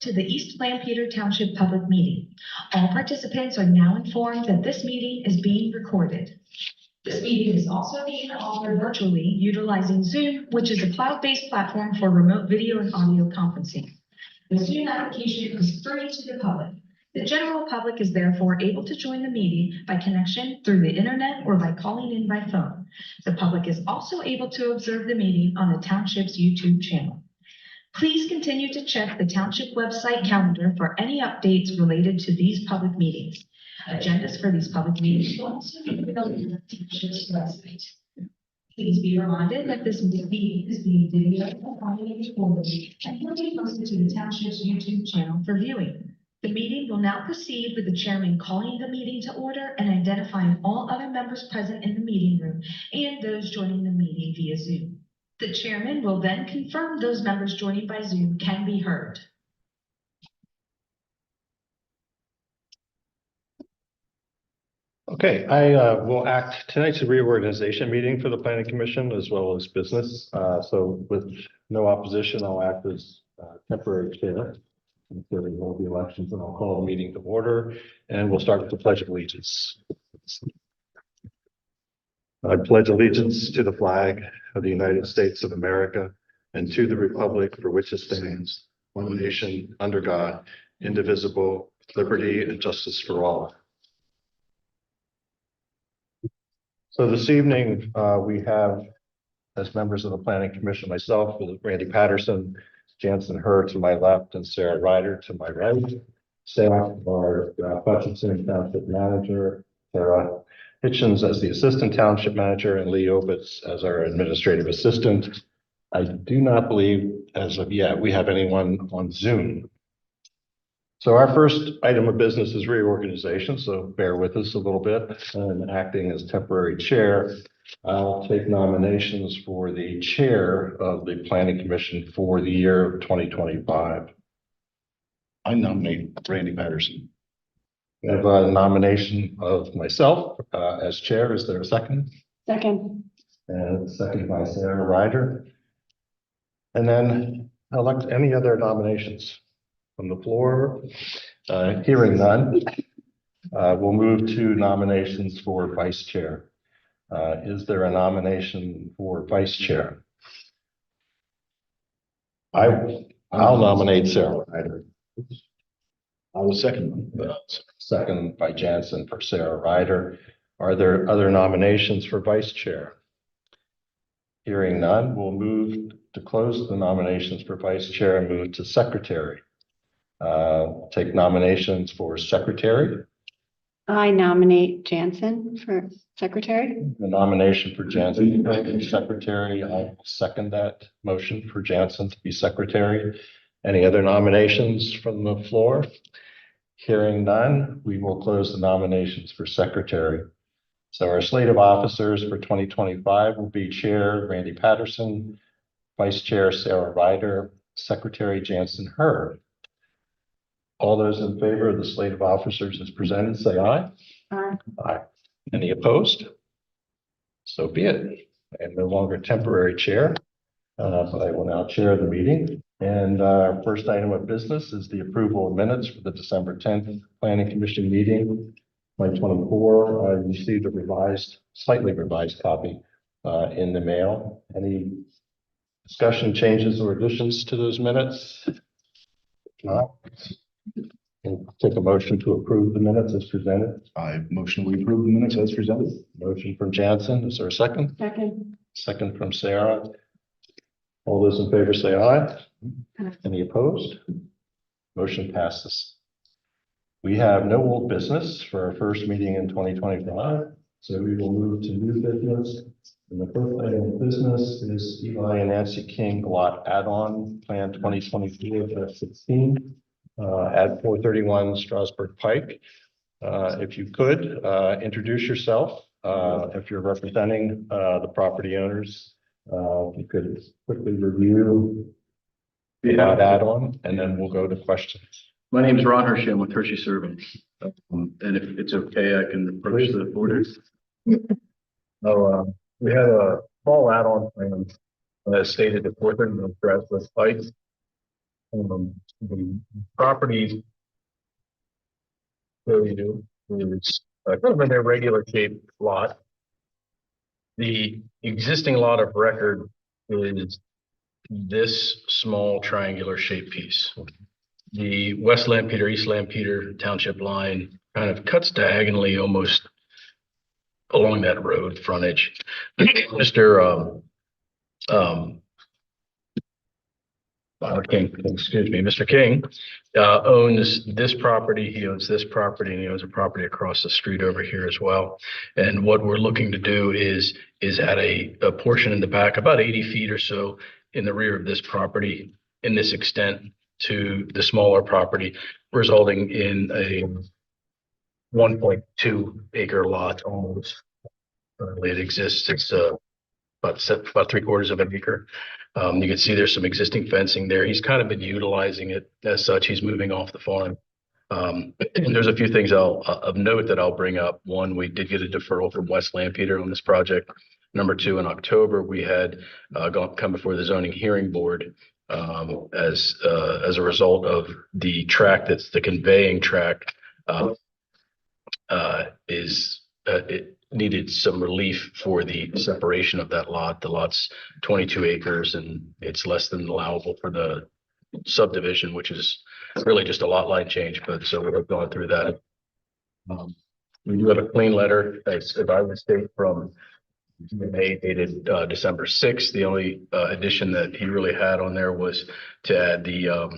To the East Lampeter Township Public Meeting. All participants are now informed that this meeting is being recorded. This meeting is also being offered virtually utilizing Zoom, which is a cloud-based platform for remote video and audio conferencing. The Zoom application is free to the public. The general public is therefore able to join the meeting by connection through the internet or by calling in by phone. The public is also able to observe the meeting on the Township's YouTube channel. Please continue to check the Township website calendar for any updates related to these public meetings. Agendas for these public meetings will also be available on the Township's website. Please be reminded that this meeting is being videoed and audio recorded and will be posted to the Township's YouTube channel for viewing. The meeting will now proceed with the chairman calling the meeting to order and identifying all other members present in the meeting room and those joining the meeting via Zoom. The chairman will then confirm those members joining by Zoom can be heard. Okay, I will act tonight's a reorganization meeting for the planning commission as well as business. So with no opposition, I'll act as temporary chair until we hold the elections, and I'll call the meeting to order, and we'll start with the Pledge of Allegiance. I pledge allegiance to the flag of the United States of America and to the republic for which it stands, one nation under God, indivisible, with liberty and justice for all. So this evening, we have, as members of the Planning Commission, myself, Randy Patterson, Jansen Herr to my left, and Sarah Ryder to my right. Staff are Hutchinson Township Manager, Sarah Hitchens as the Assistant Township Manager, and Lee Obitz as our Administrative Assistant. I do not believe, as of yet, we have anyone on Zoom. So our first item of business is reorganization, so bear with us a little bit. And acting as temporary chair, I'll take nominations for the chair of the Planning Commission for the year of 2025. I nominate Randy Patterson. We have a nomination of myself as chair. Is there a second? Second. And second by Sarah Ryder. And then elect any other nominations from the floor. Hearing none, we'll move to nominations for vice chair. Is there a nomination for vice chair? I'll nominate Sarah Ryder. I will second. Second by Jansen for Sarah Ryder. Are there other nominations for vice chair? Hearing none, we'll move to close the nominations for vice chair and move to secretary. Take nominations for secretary. I nominate Jansen for secretary. The nomination for Jansen to be secretary. I second that motion for Jansen to be secretary. Any other nominations from the floor? Hearing none, we will close the nominations for secretary. So our slate of officers for 2025 will be Chair Randy Patterson, Vice Chair Sarah Ryder, Secretary Jansen Herr. All those in favor of the slate of officers as presented, say aye. Aye. Aye. Any opposed? So be it. I am no longer temporary chair, but I will now chair the meeting. And our first item of business is the approval of minutes for the December 10th Planning Commission meeting, 2024. I received a slightly revised copy in the mail. Any discussion, changes, or additions to those minutes? If not, I'll take a motion to approve the minutes as presented. I motion we approve the minutes as presented. Motion from Jansen. Is there a second? Second. Second from Sarah. All those in favor say aye. Any opposed? Motion passes. We have no old business for our first meeting in 2025, so we will move to new business. And the first item of business is Eli and Nancy King lot add-on plan 2024-16 at 431 Strasburg Pike. If you could introduce yourself, if you're representing the property owners, if you could quickly review the add-on, and then we'll go to questions. My name is Ron Hershey. I'm with Hershey Survey. And if it's okay, I can approach the board. So we had a small add-on plan stated at 431 Strasburg Pike. the property value is kind of an irregular shaped lot. The existing lot of record is this small triangular shaped piece. The West Lampeter, East Lampeter Township line kind of cuts diagonally almost along that road frontage. Mr. King, excuse me, Mr. King owns this property. He owns this property, and he owns a property across the street over here as well. And what we're looking to do is add a portion in the back, about 80 feet or so in the rear of this property, in this extent to the smaller property, resulting in a 1.2 acre lot almost. Currently it exists. It's about 3/4 of an acre. You can see there's some existing fencing there. He's kind of been utilizing it as such. He's moving off the farm. And there's a few things of note that I'll bring up. One, we did get a deferral from West Lampeter on this project. Number two, in October, we had come before the zoning hearing board as a result of the track that's the conveying track it needed some relief for the separation of that lot. The lot's 22 acres and it's less than allowable for the subdivision, which is really just a lot line change. But so we've gone through that. We do have a clean letter, as I would state, from May dated December 6th. The only addition that he really had on there was to add the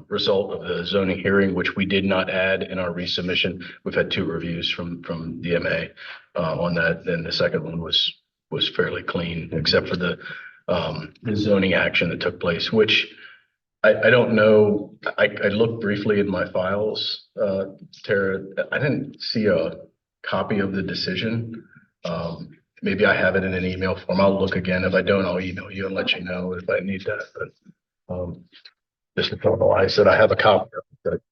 result of the zoning hearing, which we did not add in our resubmission. We've had 2 reviews from DMA on that. Then the second one was fairly clean, except for the zoning action that took place, which I don't know. I looked briefly in my files, Tara. I didn't see a copy of the decision. Maybe I have it in an email form. I'll look again. If I don't, I'll email you and let you know if I need that. But just to formalize that I have a copy of it.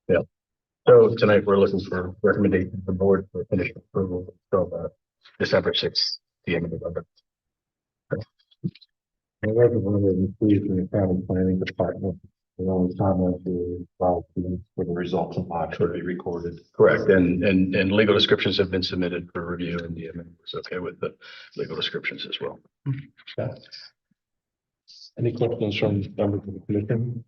Yeah. So tonight we're looking for recommendation from the board for finished approval of December 6th, the end of November. I recommend please in the county planning department, the only comment is for the results of lot should be recorded. Correct. And legal descriptions have been submitted for review, and the amendment was okay with the legal descriptions as well. Okay. Any questions from members of the commission?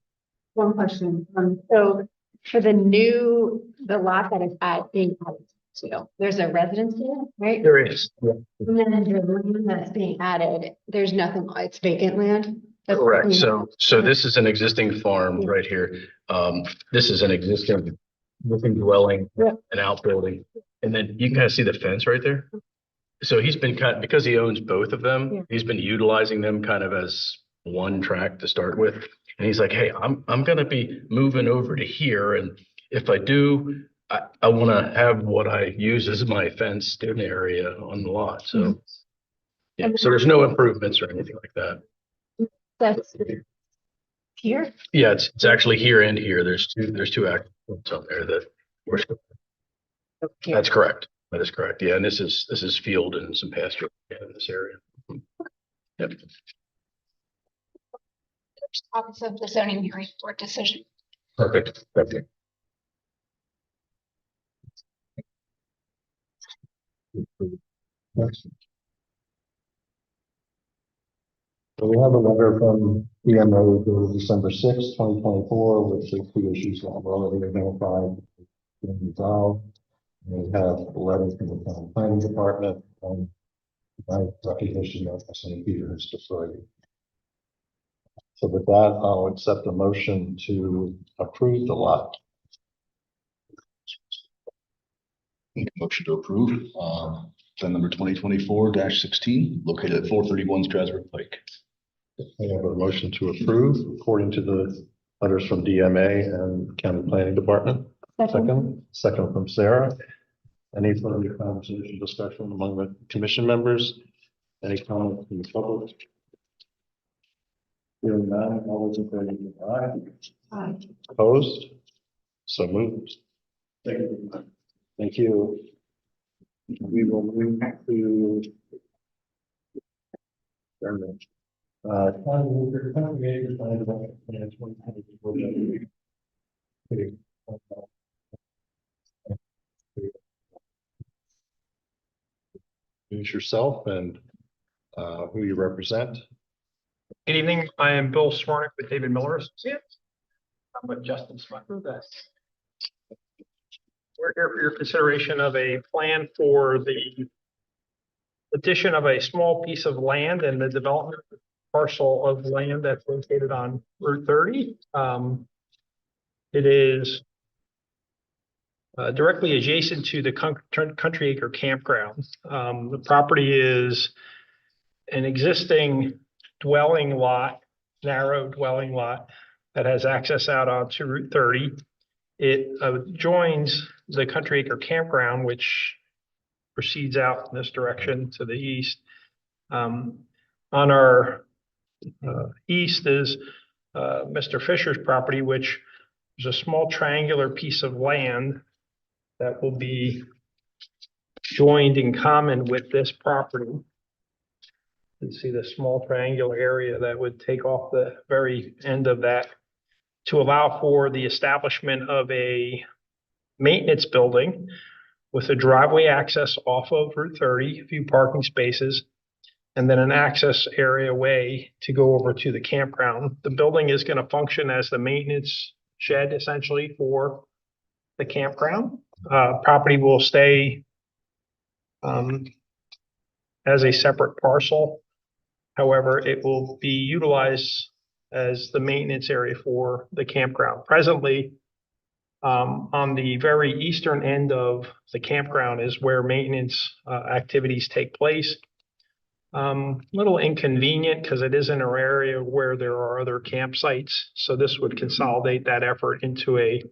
One question. So for the lot that is being added to, there's a residence there, right? There is. Yeah. And then the land that's being added, there's nothing, it's vacant land? That's Correct. being- So this is an existing farm right here. This is an existing dwelling, Yeah. an outbuilding. And then you can kind of see the fence right there. So he's been because he owns both of them, Yeah. he's been utilizing them kind of as one track to start with. And he's like, hey, I'm gonna be moving over to here. And if I do, I want to have what I use as my fenced in area on the lot. So yeah, so there's no improvements or anything like that. That's here? Yeah, it's actually here and here. There's two active ones on there that we're. Here. That's correct. That is correct. Yeah, and this is field and some pasture in this area. Yep. Copies of the zoning hearing board decision. Perfect. Perfect. So we have a letter from DMO dated December 6th, 2024, which is the issues that were already identified and resolved. We have a letter from the town planning department on my recognition of St. Peter's authority. So with that, I'll accept a motion to approve the lot. Motion to approve, plan number 2024-16, located at 431 Strasburg Pike. We have a motion to approve according to the letters from DMA and County Planning Department. Second from Sarah. Any further conversation, discussion among the commission members? Any comments from the public? Hearing none, all those in favor, say aye. Aye. Opposed? So moved. Thank you. Thank you. We will move to. Introduce yourself and who you represent. Good evening. I am Bill Swarnick with David Miller Associates. I'm with Justin Smucker. We're here for your consideration of a plan for the addition of a small piece of land and the development parcel of land that's located on Route 30. It is directly adjacent to the Country Acre Campground. The property is an existing dwelling lot, narrow dwelling lot that has access out onto Route 30. It joins the Country Acre Campground, which proceeds out in this direction to the east. On our east is Mr. Fisher's property, which is a small triangular piece of land that will be joined in common with this property. You see the small triangular area that would take off the very end of that to allow for the establishment of a maintenance building with a driveway access off of Route 30, a few parking spaces, and then an access area way to go over to the campground. The building is going to function as the maintenance shed essentially for the campground. Property will stay as a separate parcel. However, it will be utilized as the maintenance area for the campground. Presently, on the very eastern end of the campground is where maintenance activities take place. Little inconvenient because it is in an area where there are other campsites. So this would consolidate that effort into a,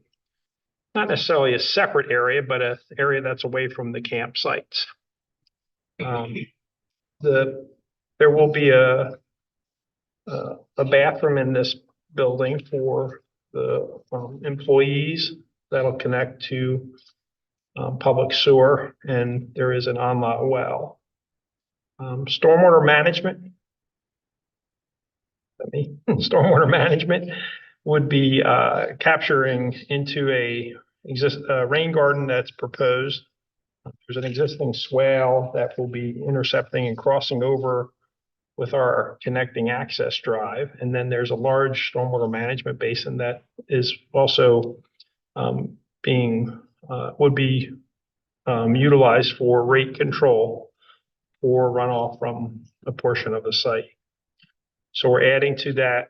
not necessarily a separate area, but an area that's away from the campsites. There will be a bathroom in this building for the employees that'll connect to public sewer, and there is an on-lot well. Stormwater management. Stormwater management would be capturing into a rain garden that's proposed. There's an existing swale that will be intercepting and crossing over with our connecting access drive. And then there's a large stormwater management basin that is also would be utilized for rate control for runoff from a portion of the site. So we're adding to that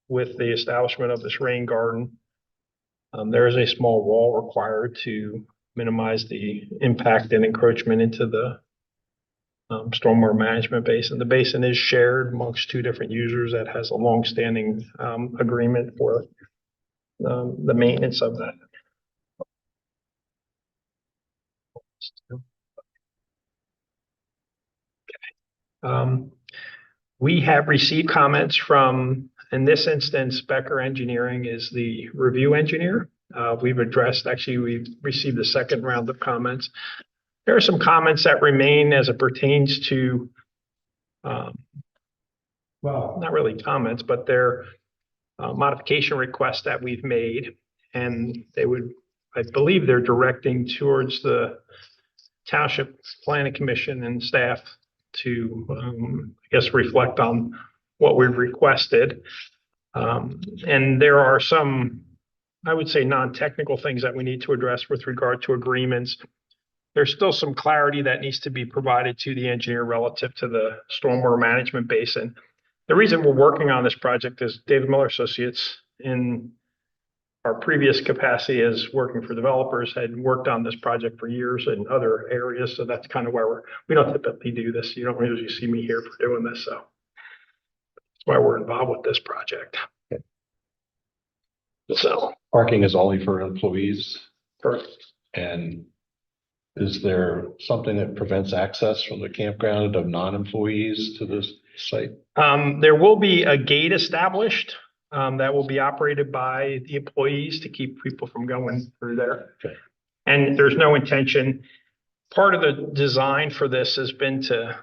with the establishment of this rain garden. There is a small wall required to minimize the impact and encroachment into the stormwater management basin. The basin is shared amongst two different users that has a long-standing agreement for the maintenance of that. We have received comments from, in this instance, Becker Engineering is the review engineer. We've received the second round of comments. There are some comments that remain as it pertains to, well, not really comments, but they're modification requests that we've made. And I believe they're directing towards the Township Planning Commission and staff to, I guess, reflect on what we've requested. And there are some, I would say, non-technical things that we need to address with regard to agreements. There's still some clarity that needs to be provided to the engineer relative to the stormwater management basin. The reason we're working on this project is David Miller Associates, in our previous capacity as working for developers, had worked on this project for years in other areas. So that's kind of why we don't typically do this. You don't usually see me here for doing this. So that's why we're involved with this project. Okay. So Parking is only for employees. correct. And is there something that prevents access from the campground of non-employees to this site? There will be a gate established that will be operated by the employees to keep people from going through there. Okay. And there's no intention. Part of the design for this has been to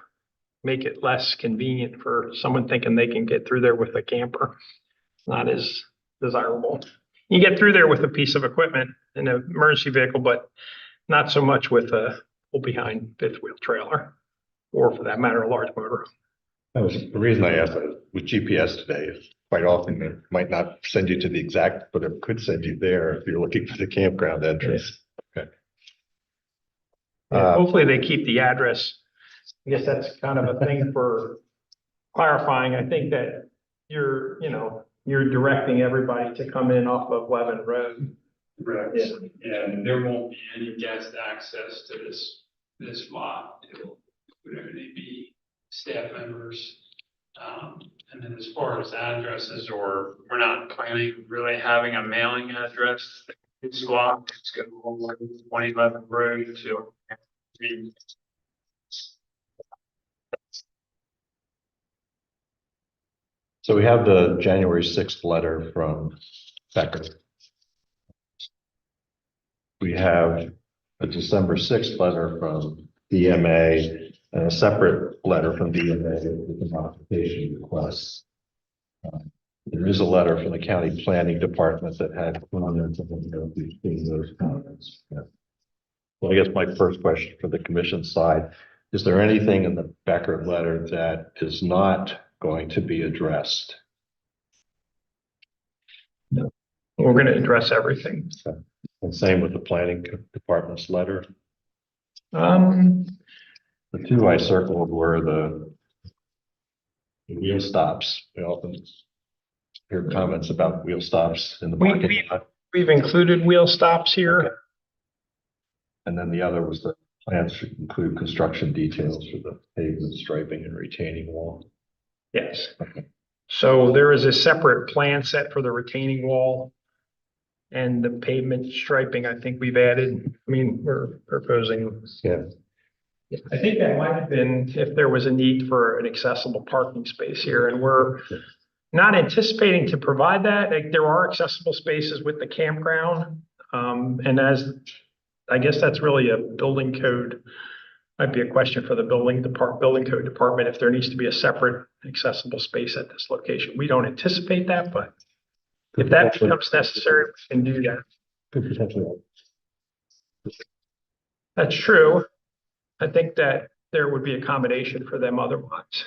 make it less convenient for someone thinking they can get through there with a camper. Not as desirable. You get through there with a piece of equipment in an emergency vehicle, but not so much with a pull behind fifth wheel trailer, or for that matter, a large motor. That was the reason I asked that with GPS today. Quite often it might not send you to the exact, but it could send you there if you're looking for the campground entrance. Okay. Yeah, hopefully they keep the address. I guess that's kind of a thing for clarifying. I think that you're directing everybody to come in off of Levin Road. Correct. Yeah. And there won't be any guest access to this lot. It'll only be staff members. And then as far as addresses, we're not planning really having a mailing address. This lot, it's going to go all the way to 2011 Road to. So we have the January 6th letter from Becker. We have a December 6th letter from DMA and a separate letter from DMA with the modification requests. There is a letter from the county planning department that had comments on those comments. Yeah. Well, I guess my first question for the commission side, is there anything in the Becker letter that is not going to be addressed? No. We're going to address everything. And same with the planning department's letter. Um, The two I circled were the wheel stops. We often hear comments about wheel stops in the market. we've included wheel stops here. Okay. And then the other was the plans should include construction details for the pavement striping and retaining wall. Yes. So there is a separate plan set for the retaining wall and the pavement striping. I think we've added, we're proposing. Yeah. I think that might have been if there was a need for an accessible parking space here, and we're not anticipating to provide that. Like, there are accessible spaces with the campground. And I guess that's really a building code, might be a question for the building code department if there needs to be a separate accessible space at this location. We don't anticipate that, but if that becomes necessary, we can do that. Could potentially. That's true. I think that there would be accommodation for them otherwise.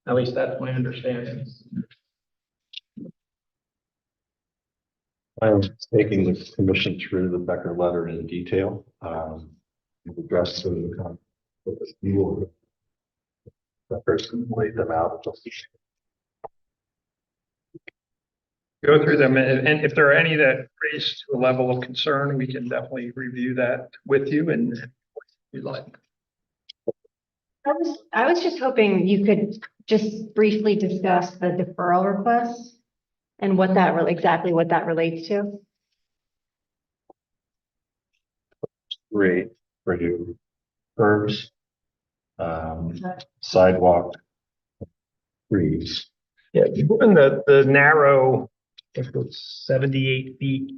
At least that's my understanding. I'm taking the commission through the Becker letter in detail. We've addressed the Becker's laid them out. Go through them, and if there are any that raise to a level of concern, we can definitely review that with you and if you'd like. I was just hoping you could just briefly discuss the deferral request and what that exactly what that relates to. Great for you. Curbs, sidewalk, trees. Yeah, given the narrow, I think it's 78 feet,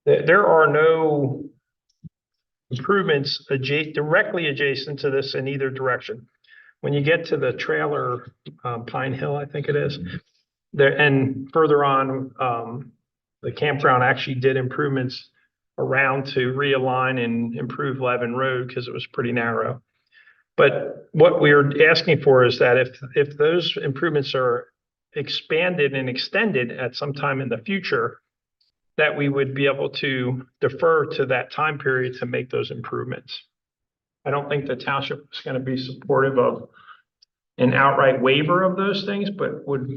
there are no improvements directly adjacent to this in either direction. When you get to the trailer, Pine Hill, I think it is, there and further on, the campground actually did improvements around to realign and improve Levin Road because it was pretty narrow. But what we're asking for is that if those improvements are expanded and extended at some time in the future, that we would be able to defer to that time period to make those improvements. I don't think the township is going to be supportive of an outright waiver of those things, but would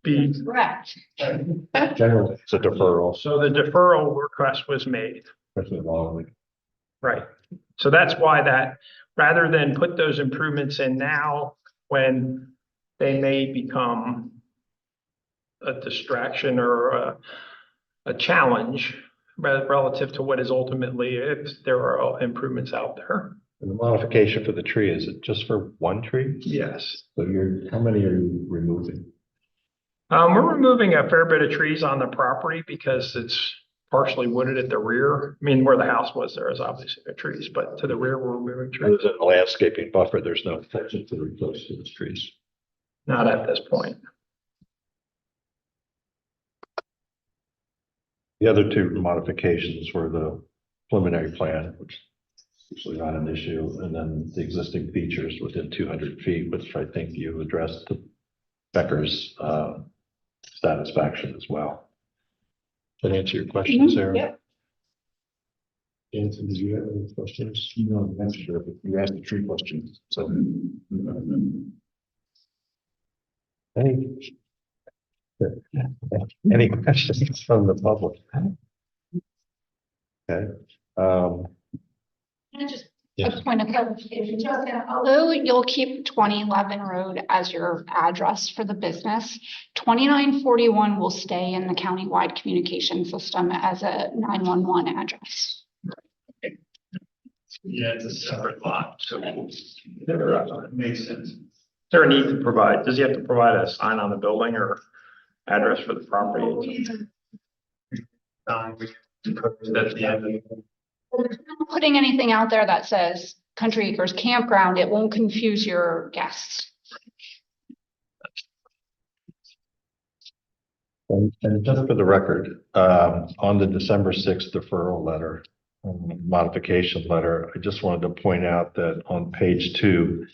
be. Correct. Generally, it's a deferral, So the deferral request was made. especially long. Right. So that's why that, rather than put those improvements in now when they may become a distraction or a challenge relative to what is ultimately, if there are improvements out there. And the modification for the tree, is it just for one tree? Yes. So how many are you removing? We're removing a fair bit of trees on the property because it's partially wooded at the rear. I mean, where the house was, there is obviously the trees, but to the rear, we're removing trees. There's a landscaping buffer. There's no intention to replace those trees. Not at this point. The other two modifications were the preliminary plan, which is usually not an issue, and then the existing features within 200 feet, which I think you addressed to Becker's satisfaction as well. Did that answer your question, Sarah? Yep. Jansen, did you have any questions? No, that's sure, but you asked the tree question, so. Any questions from the public? Okay. Just Yes. a point of clarification, Jessica, although you'll keep 2011 Road as your address for the business, 2941 will stay in the countywide communication system as a 911 address. Yeah, it's a separate lot, so it makes sense. Is there a need to provide, does he have to provide a sign on the building or address for the property? We can put it at the end. Putting anything out there that says Country Acres Campground, it won't confuse your guests. And just for the record, on the December 6th deferral letter, modification letter, I just wanted to point out that on page 2,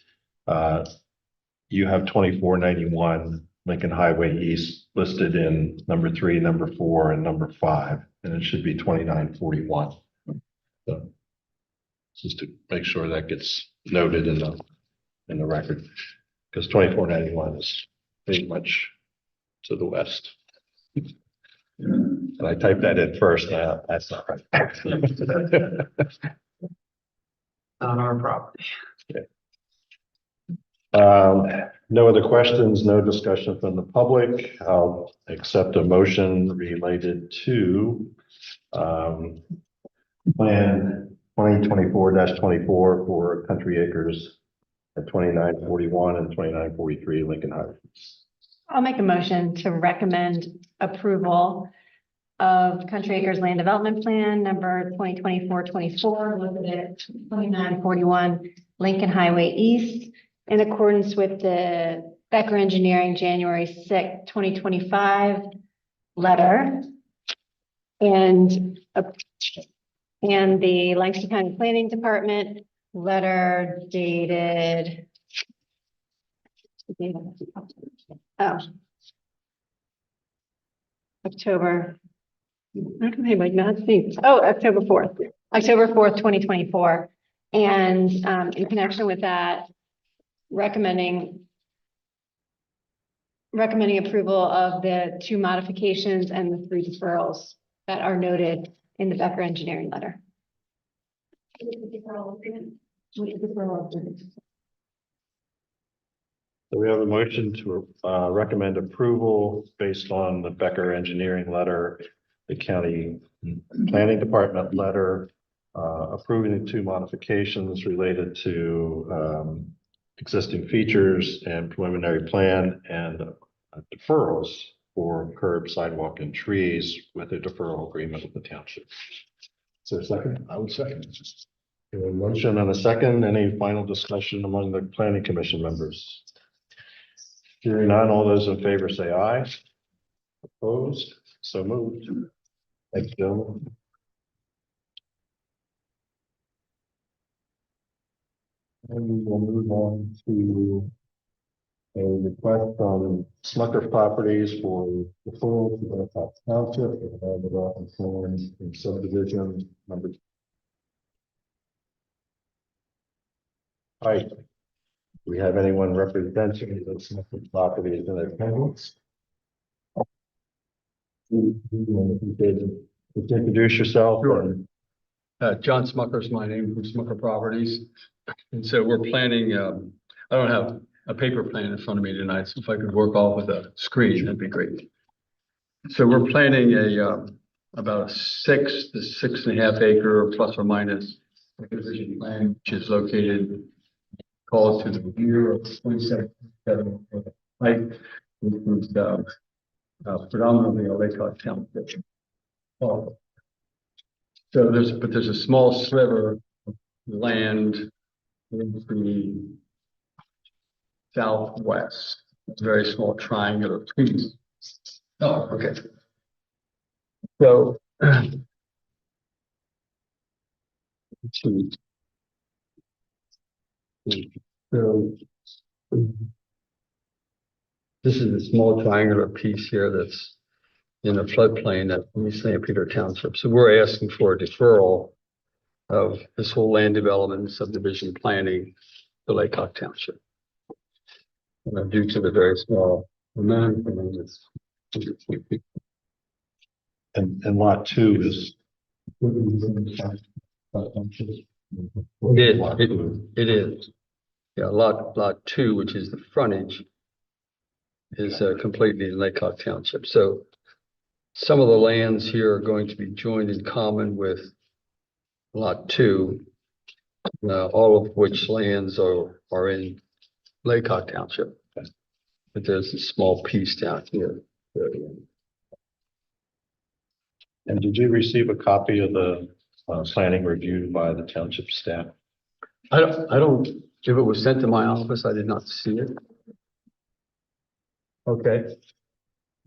you have 2491 Lincoln Highway East listed in number 3, number 4, and number 5, and it should be 2941. So just to make sure that gets noted in the record, because 2491 is pretty much to the west. And I typed that in first. That's not right. On our property. No other questions, no discussion from the public. I'll accept a motion related to Plan 2024-24 for Country Acres at 2941 and 2943 Lincoln Highway. I'll make a motion to recommend approval of Country Acres Land Development Plan number 2024-24, located at 2941 Lincoln Highway East, in accordance with the Becker Engineering January 6, 2025 letter and the Langston County Planning Department letter dated October. How come I might not think? Oh, October 4th, 2024. And in connection with that, recommending approval of the 2 modifications and the 3 deferrals that are noted in the Becker Engineering letter. So we have a motion to recommend approval based on the Becker Engineering letter, the County Planning Department letter, approving the 2 modifications related to existing features and preliminary plan, and deferrals for curb, sidewalk, and trees with a deferral agreement with the township. Is there a second? I would second. A motion and a second. Any final discussion among the planning commission members? Hearing none, all those in favor say aye. Opposed? So moved. Thank you, gentlemen. And we will move on to a request from Smucker Properties for deferral to the township of the Rockland Florence in subdivision number. Hi. Do we have anyone representing the Smucker Properties in attendance? Just introduce yourself. Sure. John Smucker's my name, from Smucker Properties. And so we're planning, I don't have a paper plan in front of me tonight, so if I could work off with a screen, that'd be great. So we're planning about a 6 to 6.5 acre plus or minus subdivision plan, which is located called to the rear of 27 height, which is predominantly a Lake Township. So there's a small sliver of land in the southwest, a very small triangular piece. Oh, okay. So. let's see. So. This is a small triangular piece here that's in a floodplain at East St. Peter Township. So we're asking for a deferral of this whole land development and subdivision planning to Lake Hawk Township. Due to the very small amount. And lot two is. It is. Yeah, lot two, which is the frontage, is completely in Lake Hawk Township. So some of the lands here are going to be joined in common with lot two, all of which lands are in Lake Hawk Township. But there's a small piece down here. And did you receive a copy of the planning review by the township staff? I don't, if it was sent to my office, I did not see it. Okay.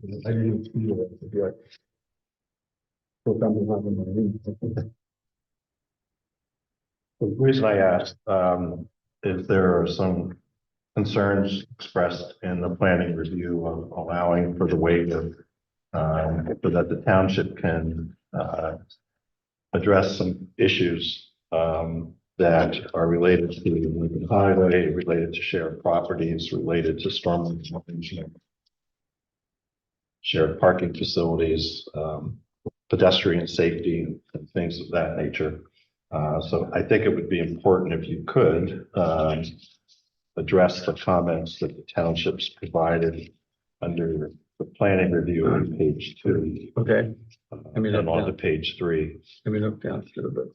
I didn't see it. The reason I asked is there are some concerns expressed in the planning review of allowing for the waiver so that the township can address some issues that are related to the Lincoln Highway, related to shared properties, related to stormwater management, shared parking facilities, pedestrian safety, and things of that nature. So I think it would be important if you could address the comments that the townships provided under the planning review on page 2. Okay. And on to page 3. Let me look down through a bit.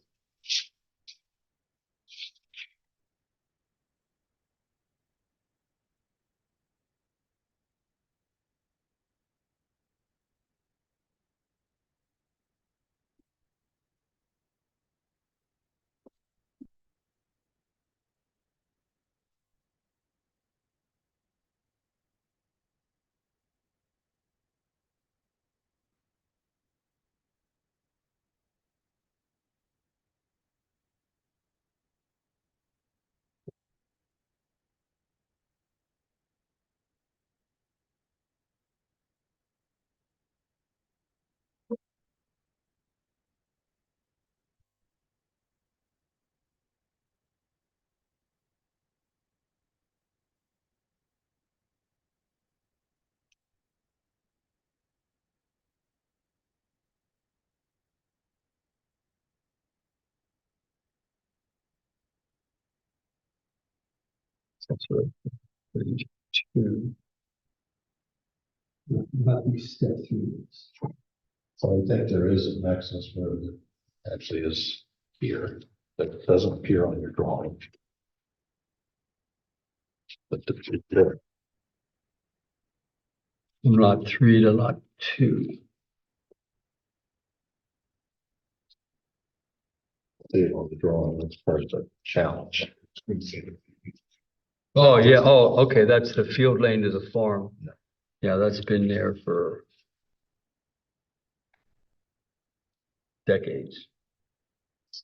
That's right. Page 2. Let me step through this. So I think there is an access road that actually is here that doesn't appear on your drawing. But it's there. From lot 3 to lot 2. See it on the drawing. That's part of the challenge. Oh, yeah. Oh, okay. That's the field lane to the farm. Yeah, that's been there for decades.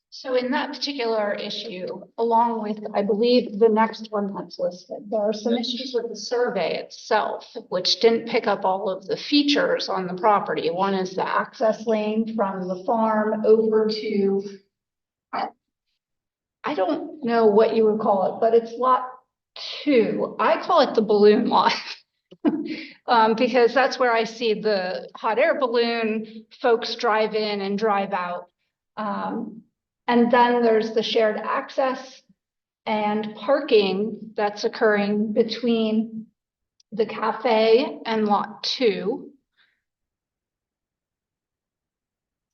So in that particular issue, along with, I believe, the next one that's listed, there are some issues with the survey itself, which didn't pick up all of the features on the property. One is the access lane from the farm over to, I don't know what you would call it, but it's lot 2. I call it the balloon lot. Because that's where I see the hot air balloon, folks drive in and drive out. And then there's the shared access and parking that's occurring between the cafe and lot 2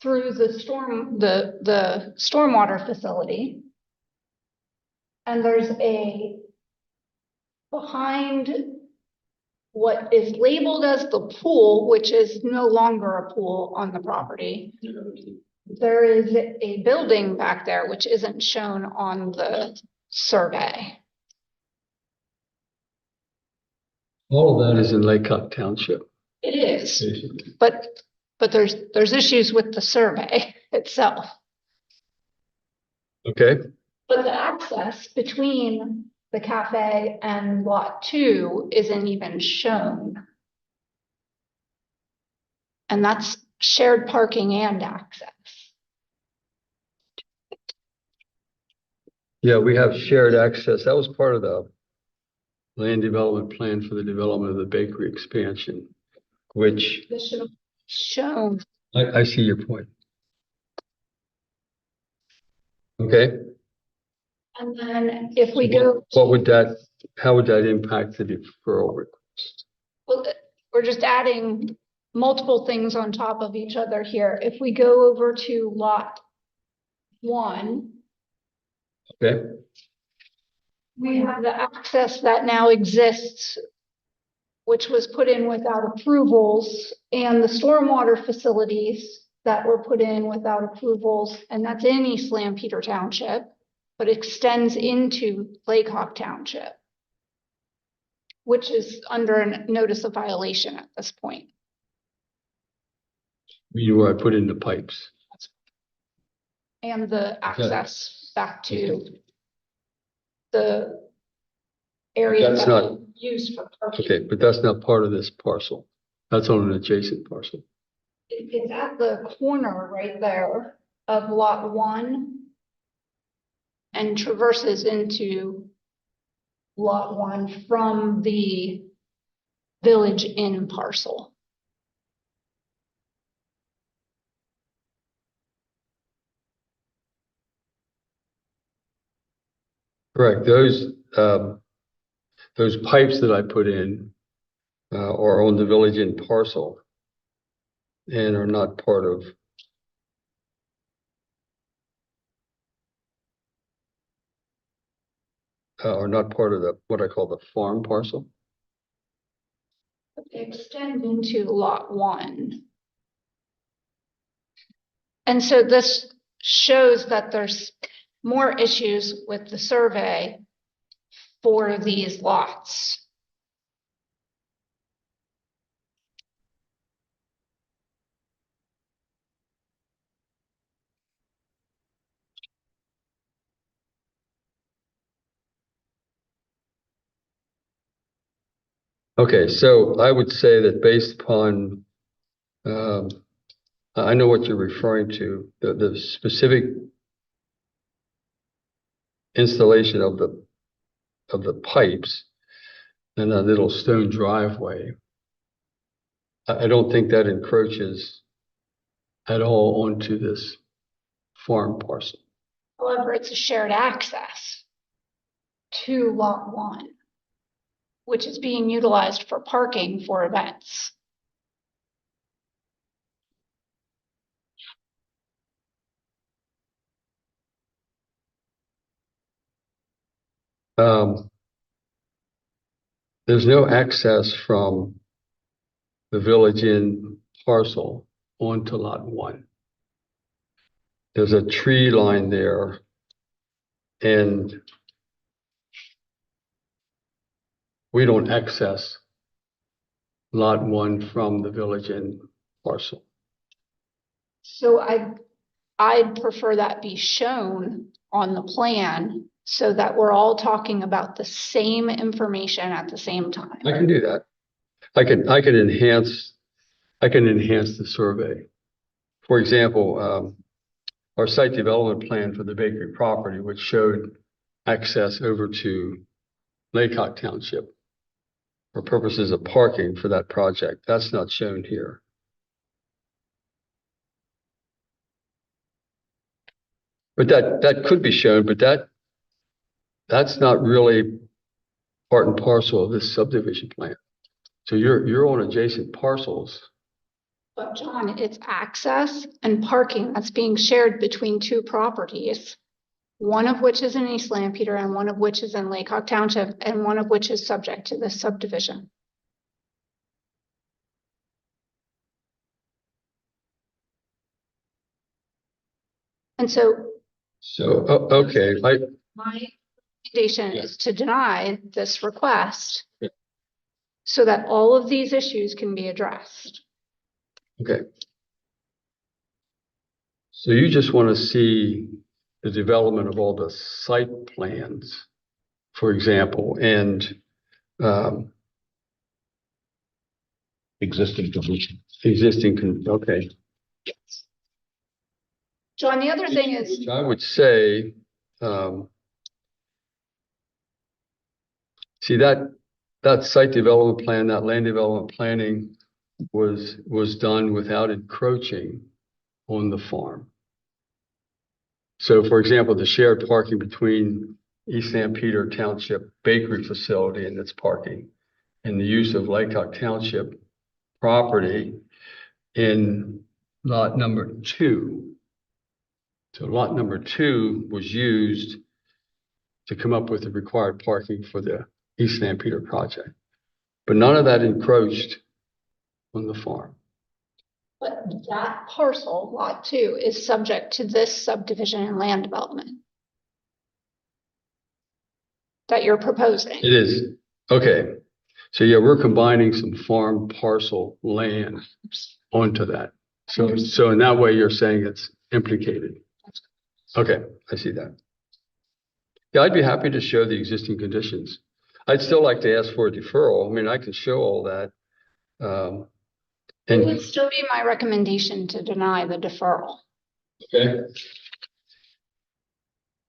through the stormwater facility. And there's a behind what is labeled as the pool, which is no longer a pool on the property. There is a building back there which isn't shown on the survey. All of that is in Lake Cock Township. It is, Basically. but there's issues with the survey itself. Okay, But the access between the cafe and lot 2 isn't even shown. And that's shared parking and access. yeah, we have shared access. That was part of the land development plan for the development of the bakery expansion, which This should have shown. I see your point. Okay, And then if we go, what would that, how would that impact the deferral request? well, we're just adding multiple things on top of each other here. If we go over to lot 1, Okay, we have the access that now exists, which was put in without approvals, and the stormwater facilities that were put in without approvals, and that's in East Lampeter Township, but extends into Lake Hawk Township, which is under a notice of violation at this point. you where I put in the pipes. And the access back to the area That's that not- we use for parking. Okay, but that's not part of this parcel. That's on an adjacent parcel. It's at the corner right there of lot 1 and traverses into lot 1 from the Village Inn parcel. Correct. Those pipes that I put in are on the Village Inn parcel and are not part of the, what I call the farm parcel. They extend into lot 1. And so this shows that there's more issues with the survey for these lots. Okay, so I would say that based upon, I know what you're referring to, the specific installation of the pipes and that little stone driveway. I don't think that encroaches at all onto this farm parcel. However, it's a shared access to lot 1, which is being utilized for parking for events. There's no access from the Village Inn parcel onto lot 1. There's a tree line there and we don't access lot 1 from the Village Inn parcel. So I'd prefer that be shown on the plan so that we're all talking about the same information at the same time. I can do that. I can enhance the survey. For example, our site development plan for the bakery property, which showed access over to Lake Hawk Township for purposes of parking for that project. That's not shown here. But that could be shown, but that's not really part and parcel of this subdivision plan. So you're on adjacent parcels. But John, it's access and parking that's being shared between 2 properties, one of which is in East Lampeter and one of which is in Lake Hawk Township and one of which is subject to this subdivision. And so So, okay, my recommendation Yeah. is to deny this request Yeah. so that all of these issues can be addressed. okay. So you just want to see the development of all the site plans, for example, and um, Existing condition. okay. John, the other thing is, Which I would say, um, see that site development plan, that land development planning was done without encroaching on the farm. So for example, the shared parking between East San Peter Township Bakery Facility and its parking and the use of Laycock Township property in lot number 2. So lot number 2 was used to come up with the required parking for the East San Peter project. But none of that encroached on the farm. but that parcel, lot 2, is subject to this subdivision and land development that you're proposing. It is, okay. So yeah, we're combining some farm parcel land onto that. So in that way, you're saying it's implicated. Okay, I see that. Yeah, I'd be happy to show the existing conditions. I'd still like to ask for a deferral. I mean, I can show all that. It would And, still be my recommendation to deny the deferral. okay.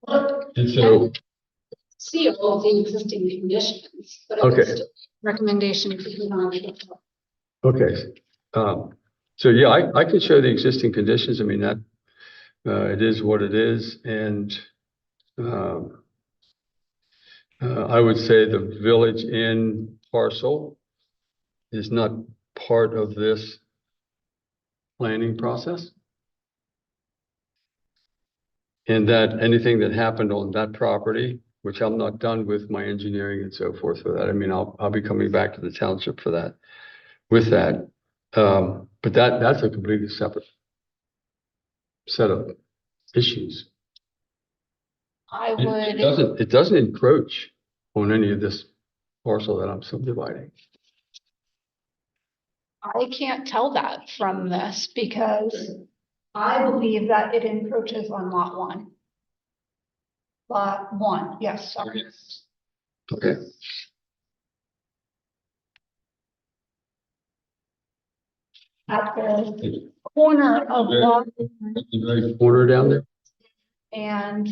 And so, See all of the existing conditions, but Okay. still recommendation to deny the deferral. okay. So yeah, I can show the existing conditions. I mean, that, it is what it is. And, I would say the Village Inn parcel is not part of this planning process. And that anything that happened on that property, which I'm not done with my engineering and so forth for that. I mean, I'll be coming back to the township for that, with that. But that's a completely separate set of issues. I It doesn't encroach on any of this parcel that I'm subdividing. I can't tell that from this because I believe that it encroaches on lot 1. Lot 1, yes, sorry. Okay, At the corner of lot the very corner down there. and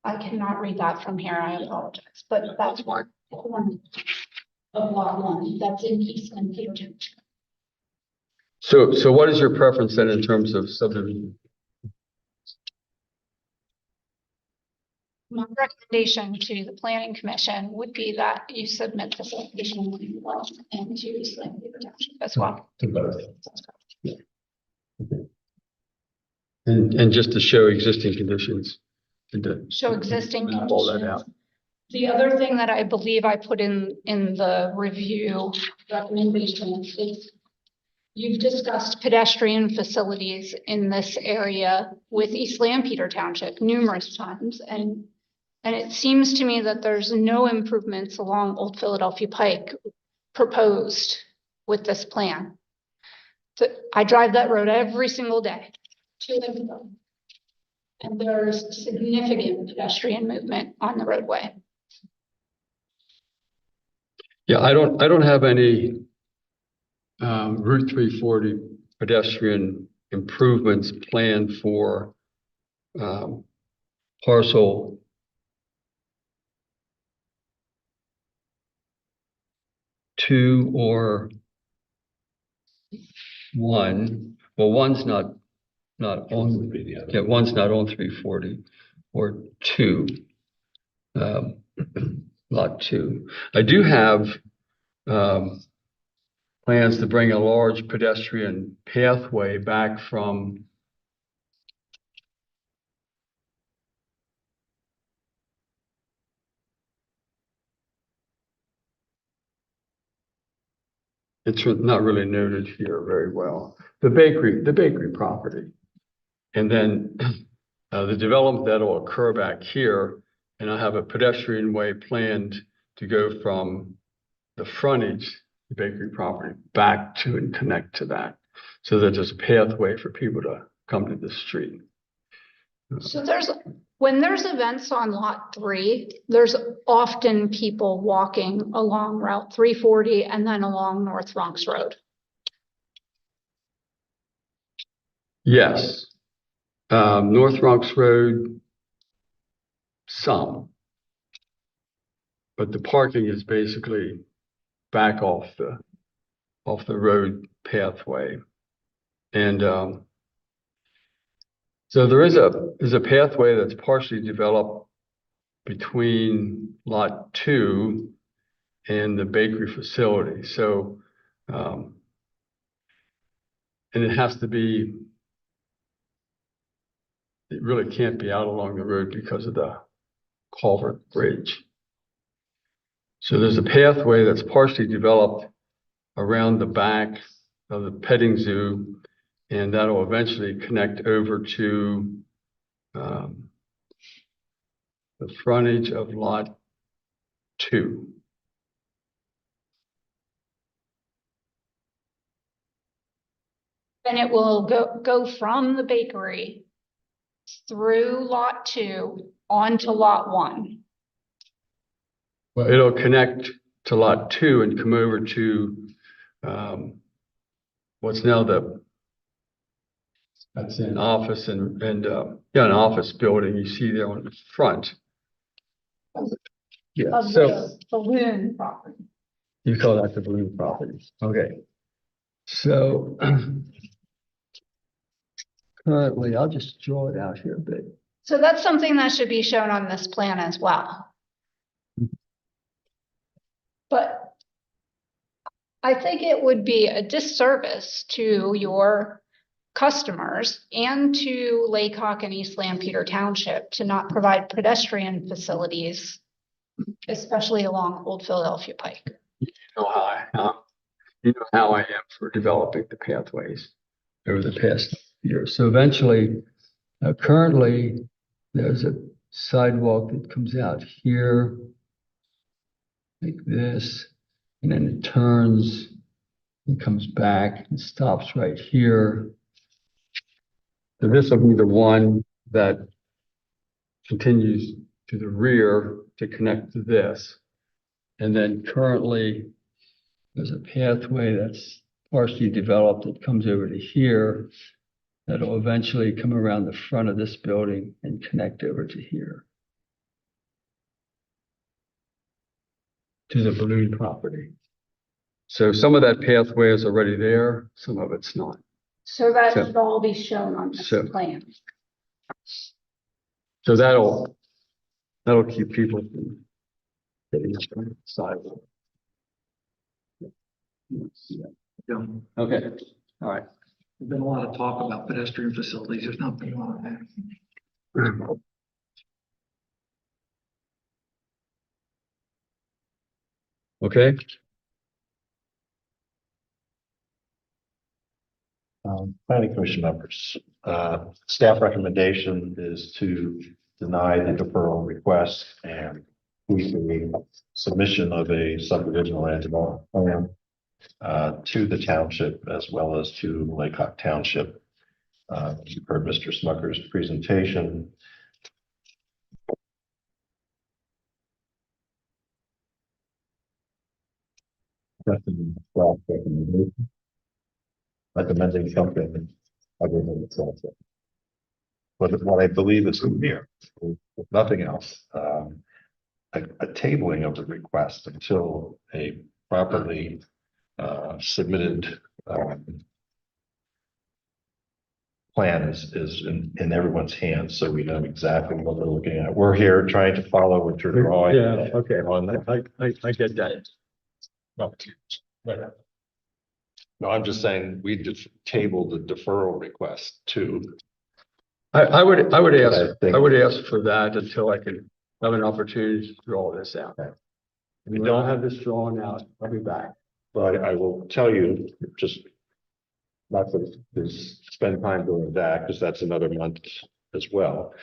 I cannot read that from here, I apologize, but that's one corner of lot 1, that's in East San Peter Township. So what is your preference then in terms of subdivision? My recommendation to the planning commission would be that you submit the application and to East San Peter Township as well. To both. Yeah. Okay. And just to show existing conditions. And to Show existing map all that conditions. out. The other thing that I believe I put in the review recommendation is you've discussed pedestrian facilities in this area with East Lampeter Township numerous times. And it seems to me that there's no improvements along Old Philadelphia Pike proposed with this plan. So I drive that road every single day to and from. And there's significant pedestrian movement on the roadway. Yeah, I don't have any Route 340 pedestrian improvements planned for parcel two or one. Well, one's not on, yeah, one's not on 340 or 2. Lot 2. I do have plans to bring a large pedestrian pathway back from it's not really noted here very well. The bakery property. And then the development that'll occur back here, and I have a pedestrian way planned to go from the frontage, the bakery property, back to and connect to that. So that there's a pathway for people to come to the street. So when there's events on lot 3, there's often people walking along Route 340 and then along North Bronx Road. Yes. North Bronx Road, some. But the parking is basically back off the road pathway. And so there's a pathway that's partially developed between lot 2 and the bakery facility. So and it has to be, it really can't be out along the road because of the culvert bridge. So there's a pathway that's partially developed around the back of the petting zoo, and that'll eventually connect over to the frontage of lot 2. And it will go from the bakery through lot 2 onto lot 1. Well, it'll connect to lot 2 and come over to what's now that's an office and yeah, an office building you see there on the front. Yeah, Of so the balloon property. you call that the balloon property. Okay. So currently, I'll just draw it out here a bit. So that's something that should be shown on this plan as well. But I think it would be a disservice to your customers and to Laycock and East Lampeter Township to not provide pedestrian facilities, especially along Old Philadelphia Pike. You know how I am for developing the pathways over the past years. So eventually, currently, there's a sidewalk that comes out here like this, and then it turns and comes back and stops right here. So this will be the one that continues to the rear to connect to this. And then currently, there's a pathway that's partially developed that comes over to here that'll eventually come around the front of this building and connect over to here, to the balloon property. So some of that pathway is already there, some of it's not. So that So- should all be shown on this so- plan. So that'll keep people from getting up on the sidewalk. Okay, all right. There's been a lot of talk about pedestrian facilities. There's not been a lot of that. Okay, Planning Commission members, staff recommendation is to deny the deferral request and the submission of a subdivision land development plan to the township as well as to Laycock Township. You've heard Mr. Smucker's presentation. Recommending something other than itself. But what I believe is here, if nothing else, a tabling of the request until a properly submitted plan is in everyone's hands, so we know exactly what we're looking at. We're here trying to follow what you're drawing. yeah, okay, On that. I get that. No, I'm just saying we tabled the deferral request too. I would I ask think- for that until I can have an opportunity to draw this out. Okay. If we don't have this drawn out, I'll be back. But I will tell you, just not to spend time doing that, because that's another month as well.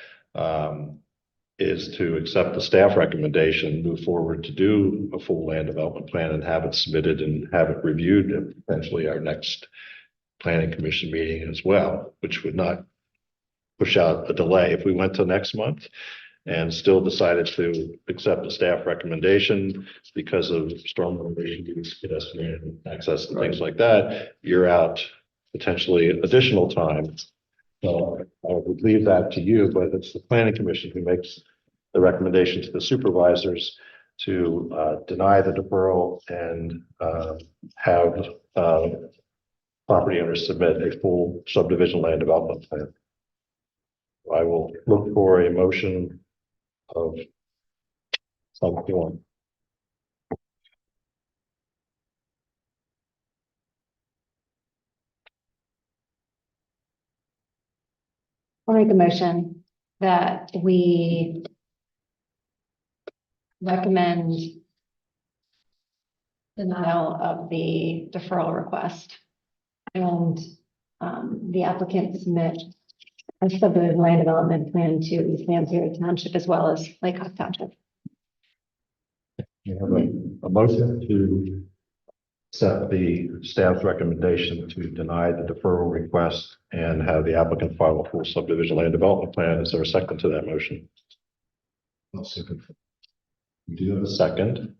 Is to accept the staff recommendation, move forward to do a full land development plan and have it submitted and have it reviewed at potentially our next planning commission meeting as well, which would not push out a delay. If we went to next month and still decided to accept the staff recommendation because of stormwater issues, pedestrian access and things like that, you're out potentially additional time. So I would leave that to you, but it's the planning commission who makes the recommendation to the supervisors to deny the deferral and have property owners submit a full subdivision land development plan. I will look for a motion of some form. I'll make a motion that we recommend denial of the deferral request and the applicant submit a subdivision land development plan to East Lansbury Township as well as Lake Hawk Township. You have a motion to accept the staff's recommendation to deny the deferral request and have the applicant file a full subdivision land development plan. Is there a second to that motion? I'll second. You do have a second.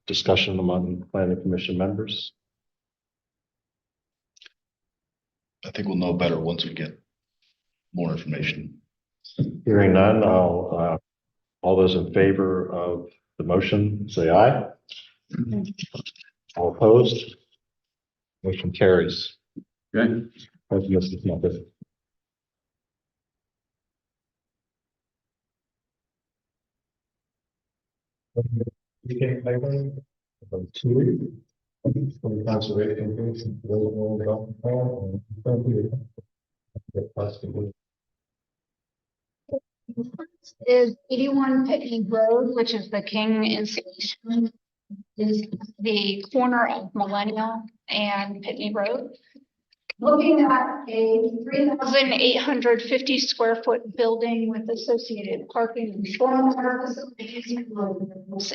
Discussion among planning commission members. I think we'll know better once we get more information. Hearing none, all those in favor of the motion, say aye. All opposed? Motion carries. Okay. Thank you, Mr. Smucker. Is 81 Pitney Road, which is the King installation, is the corner of Millennial and Pitney Road. Looking at a 3,850 square foot building with associated parking and stormwater facilities.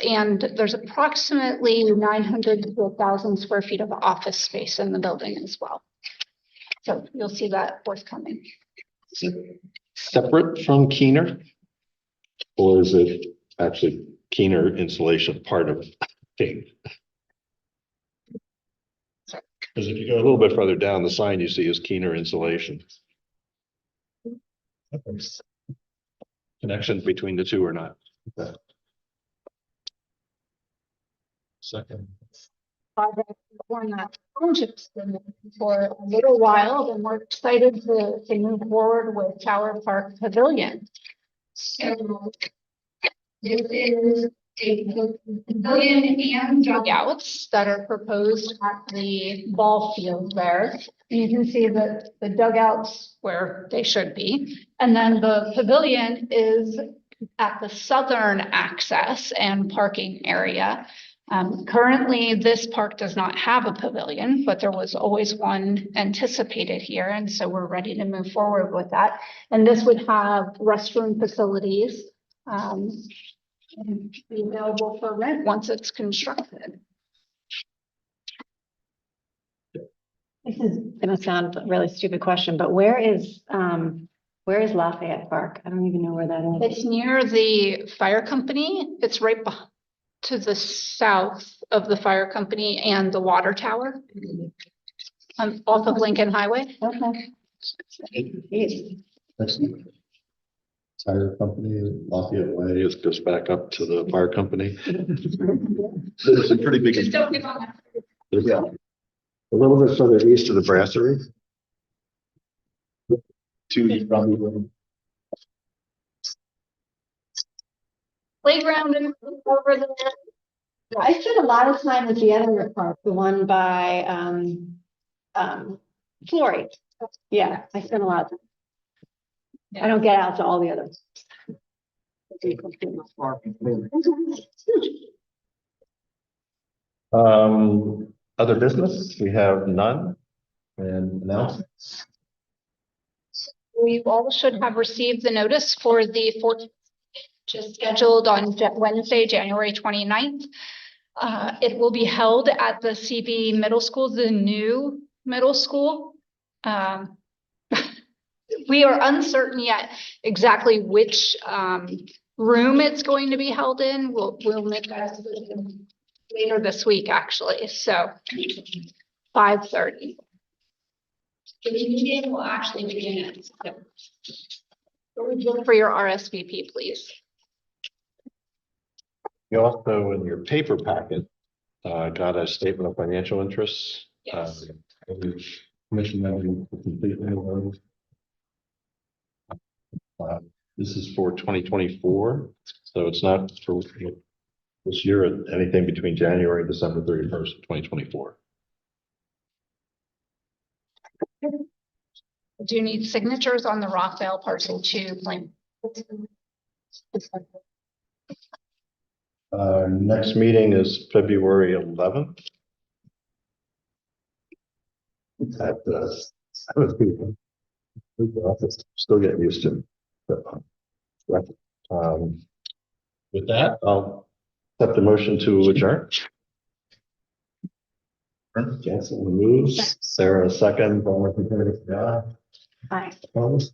And there's approximately 900 to 1,000 square feet of office space in the building as well. So you'll see that forthcoming. Is it separate from Keener? Or is it actually Keener installation part of King? Because if you go a little bit further down, the sign you see is Keener insulation. Connection between the two or not? Okay. Second. Project for that township's been for a little while, and we're excited to move forward with Tower Park Pavilion. So it is a pavilion and dugouts that are proposed at the ball field there. You can see that the dugouts where they should be, and then the pavilion is at the southern access and parking area. Currently, this park does not have a pavilion, but there was always one anticipated here. And so we're ready to move forward with that. And this would have restroom facilities and be available for rent once it's constructed. This is gonna sound a really stupid question, but where is Lafayette Park? I don't even know where that is. It's near the fire company. It's right to the south of the fire company and the water tower. Off of Lincoln Highway. Okay. Fire company, Lafayette Way, it goes back up to the fire company. It's a pretty big. Just don't get on that. Yeah. A little bit further east of the brasserie. Probably. Playground and over there. I spent a lot of time with the other park, the one by Flory. Yeah, I spent a lot of time. I don't get out to all the others. Other business, we have none. And announcements. We all should have received the notice for the 14th, just scheduled on Wednesday, January 29th. It will be held at the CB Middle School, the new middle school. We are uncertain yet exactly which room it's going to be held in. We'll make that decision later this week, actually. So 5:30. The meeting will actually begin at 6. Look for your RSVP, please. You also, in your paper packet, got a statement of financial interests. Yes. Commission member to complete the this is for 2024, so it's not for this year, anything between January and December 31st, 2024. Do you need signatures on the Rockville Parcel 2 plan? Next meeting is February 11th. At the 7 p.m. Still getting used to it. With that, I'll accept the motion to adjourn. Jensen moves, Sarah second, all in favor, say aye. Aye. Opposed?